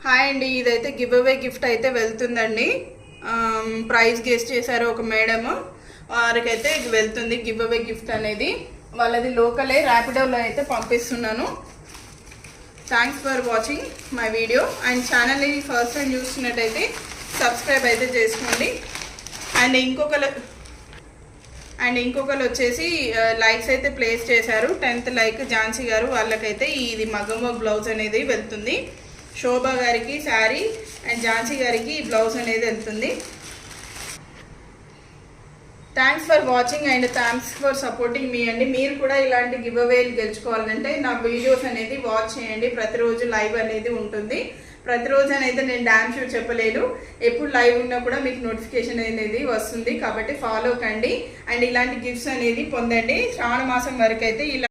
Hi అండి, ఇదైతే give away gift అయితే వెళ్తుందండి. ప్రైజ్ గెస్ట్ చేశారు ఒక మేడం, వారికైతే వెళ్తుంది గివ్ అవే గిఫ్ట్ అనేది. వాళ్ళది లోకలే, ర్యాపిడోలో అయితే పంపిస్తున్నాను. Thanks for watching my video. And ఛానల్ని ఫస్ట్ టైం చూస్తున్నట్టయితే సబ్స్క్రైబ్ అయితే చేసుకోండి. అండ్ ఇంకొకరు వచ్చేసి లైక్స్ అయితే ప్లేస్ చేశారు. 10th లైక్ ఝాన్సీ గారు, వాళ్ళకైతే ఇది మగ్గం వర్క్ బ్లౌజ్ అనేది వెళ్తుంది. శోభా గారికి శారీ అండ్ ఝాన్సీ గారికి ఈ బ్లౌజ్ అనేది వెళ్తుంది. Thanks for watching and thanks for supporting మీ అండి. మీరు కూడా ఇలాంటి గివ్ అవేలు గెలుచుకోవాలంటే నా వీడియోస్ అనేది వాచ్ చేయండి. ప్రతిరోజు లైవ్ అనేది ఉంటుంది. ప్రతిరోజు అనేది నేను డాన్స్ షో చెప్పలేను, ఎప్పుడు లైవ్ ఉన్నా కూడా మీకు నోటిఫికేషన్ అనేది వస్తుంది. కాబట్టి ఫాలో కండి అండ్ ఇలాంటి గిఫ్ట్స్ అనేది పొందండి. శ్రావణ మాసం వరకు అయితే ఇలా